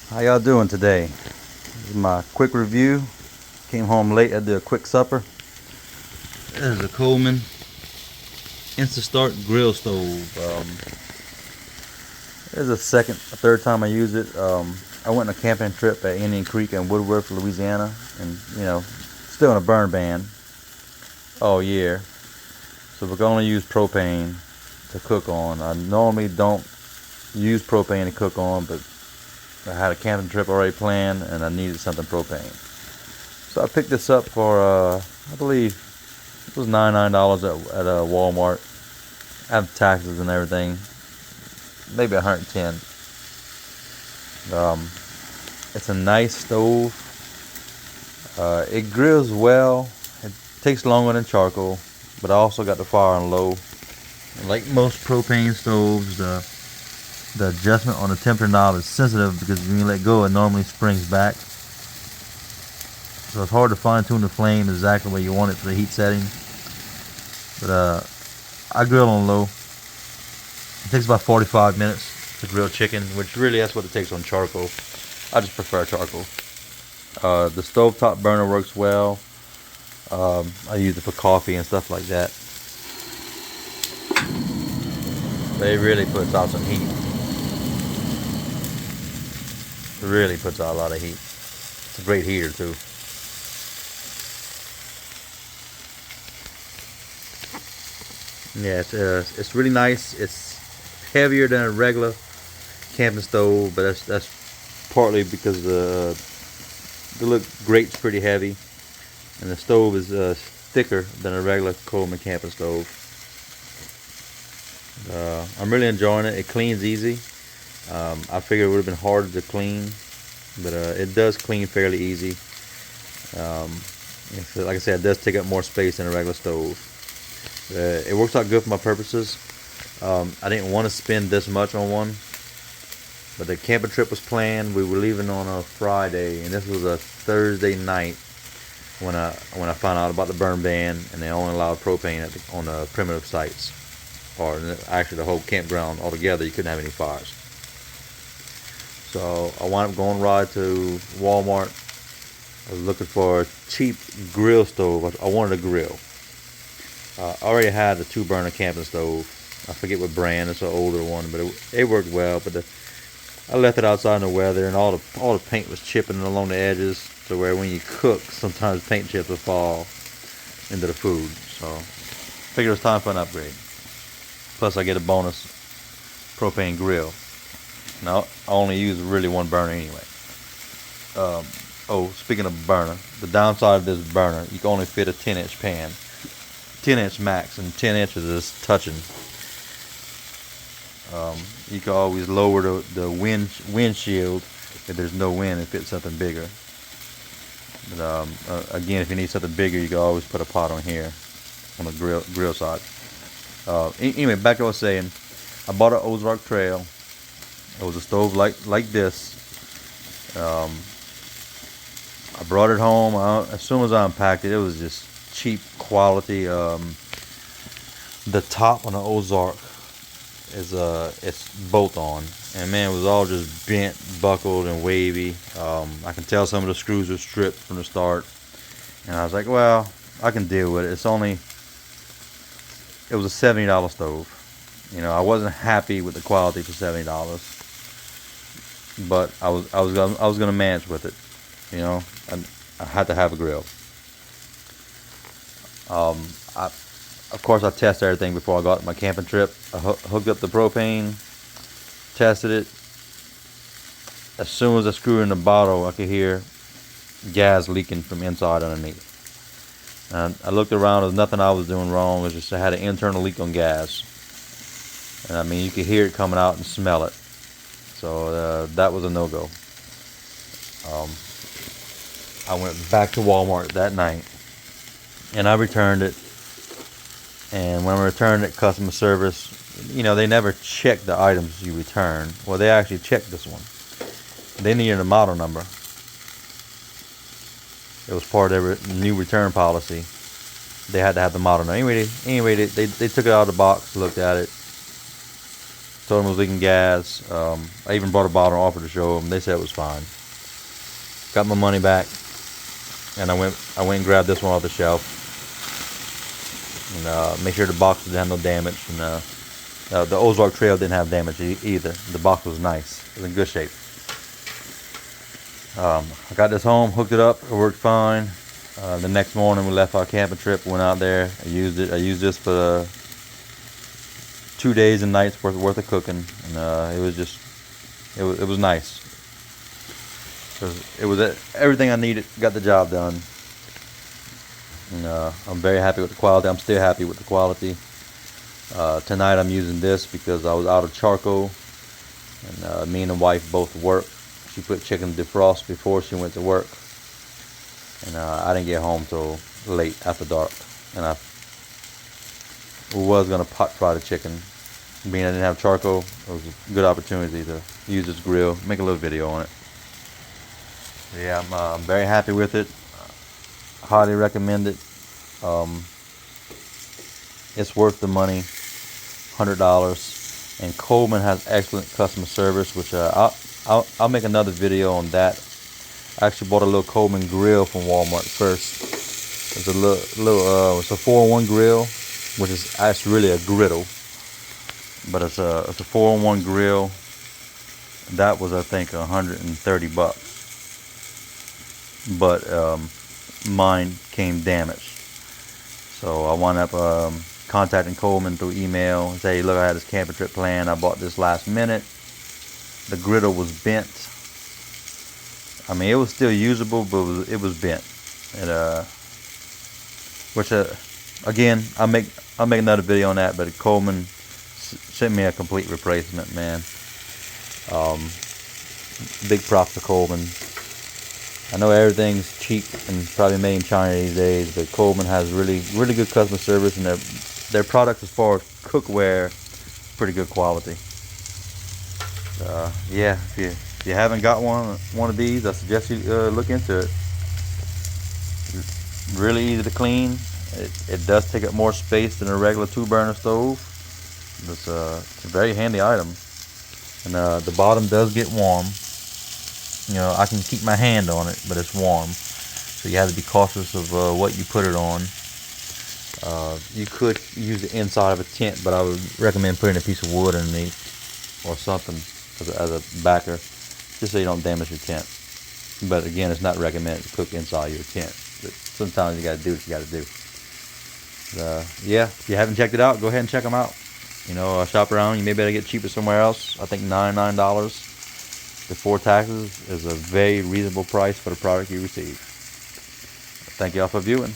How y'all doing today? This is my quick review. Came home late, I did a quick supper. This is a Coleman Insta Start grill stove. This is a third time I use it. I went on a camping trip at Indian Creek in Woodworth, Louisiana, and still in a burn ban all year. So we can only use propane to cook on. I normally don't use propane to cook on, but I had a camping trip already planned and I needed something propane. So I picked this up for, I believe it was $99 at Walmart. After taxes and everything, maybe 110. It's a nice stove. It grills well. It takes longer than charcoal, but I also got the fire on low. Like most propane stoves, the adjustment on the temperature knob is sensitive because when you let go, it normally springs back. So it's hard to fine tune the flame exactly where you want it for the heat setting. But I grill on low. It takes about 45 minutes to grill chicken, which really that's what it takes on charcoal. I just prefer charcoal. The stovetop burner works well. I use it for coffee and stuff like that. But it really puts out some heat. It really puts out a lot of heat. It's a great heater too. Yeah, it's really nice. It's heavier than a regular camping stove, but that's partly because the grate's pretty heavy, and the stove is thicker than a regular Coleman camping stove. I'm really enjoying it. It cleans easy. I figured it would have been harder to clean, but it does clean fairly easy. Like I said, it does take up more space than a regular stove. It works out good for my purposes. I didn't want to spend this much on one, but the camping trip was planned. We were leaving on a Friday, and this was a Thursday night when I found out about the burn ban, and they only allowed propane on the primitive sites, or actually the whole campground altogether. You couldn't have any fires. So I wound up going right to Walmart. I was looking for a cheap grill stove. I wanted a grill. I already had a 2-burner camping stove. I forget what brand. It's an older one, but it worked well. But I left it outside in the weather, and all the paint was chipping along the edges, to where when you cook, sometimes paint chips will fall into the food. So I figured it was time for an upgrade. Plus, I get a bonus propane grill. Now I only use really one burner anyway. Speaking of burner, the downside of this burner, you can only fit a 10-inch pan. 10-inch max, and 10 inches is touching. You can always lower the windshield if there's no wind and fit something bigger. But again, if you need something bigger, you can always put a pot on here on the grill side. Anyway, back to what I was saying. I bought an Ozark Trail. It was a stove like this. I brought it home. As soon as I unpacked it, it was just cheap quality. The top on the Ozark is it's bolt on, and man, it was all just bent, buckled, and wavy. I can tell some of the screws were stripped from the start, and I was like, well, I can deal with it. It was a $70 stove. I wasn't happy with the quality for $70, but I was gonna manage with it. I had to have a grill. Of course, I tested everything before I got my camping trip. I hooked up the propane, tested it. As soon as I screwed in the bottle, I could hear gas leaking from inside underneath. And I looked around. There was nothing I was doing wrong. It was just I had an internal leak on gas. And I mean, you could hear it coming out and smell it. So that was a no-go. I went back to Walmart that night, and I returned it. And when I returned it, customer service, they never check the items you return. Well, they actually checked this one. They needed a model number. It was part of their new return policy. They had to have the model number. Anyway, they took it out of the box, looked at it. Told them it was leaking gas. I even brought a bottle and offered to show them. They said it was fine. Got my money back, and I went and grabbed this one off the shelf, and make sure the box didn't have no damage. And the Ozark Trail didn't have damage either. The box was nice. It was in good shape. I got this home, hooked it up. It worked fine. The next morning we left our camping trip. Went out there. I used it. I used this for 2 days and nights worth of cooking, and it was nice. It was everything I needed. Got the job done, and I'm very happy with the quality. I'm still happy with the quality. Tonight I'm using this because I was out of charcoal, and me and the wife both work. She put chicken defrost before she went to work, and I didn't get home till late after dark, and I was gonna pot fry the chicken. Being I didn't have charcoal, it was a good opportunity to use this grill, make a little video on it. Yeah, I'm very happy with it. Highly recommend it. It's worth the money, $100. And Coleman has excellent customer service, which I'll make another video on that. I actually bought a little Coleman grill from Walmart first. It's it's a 4-in-1 grill, which is actually really a griddle, but it's a 4-in-1 grill. That was, I think, $130. But mine came damaged, so I wound up contacting Coleman through email and say, look, I had this camping trip planned. I bought this last minute. The griddle was bent. I mean, it was still usable, but it was bent. And which again, I'll make another video on that. But Coleman sent me a complete replacement, man. Big props to Coleman. I know everything's cheap and probably made in China these days, but Coleman has really good customer service, and their products as far as cookware, pretty good quality. Yeah, if you haven't got one of these, I suggest you look into it. It's really easy to clean. It does take up more space than a regular 2-burner stove. It's a very handy item, and the bottom does get warm. You know, I can keep my hand on it, but it's warm, so you have to be cautious of what you put it on. You could use the inside of a tent, but I would recommend putting a piece of wood underneath or something as a backer, just so you don't damage your tent. But again, it's not recommended to cook inside your tent. But sometimes you got to do what you got to do. Yeah, if you haven't checked it out, go ahead and check them out. You know, shop around. You may be able to get cheaper somewhere else. I think $99 before taxes is a very reasonable price for the product you receive. Thank you all for viewing.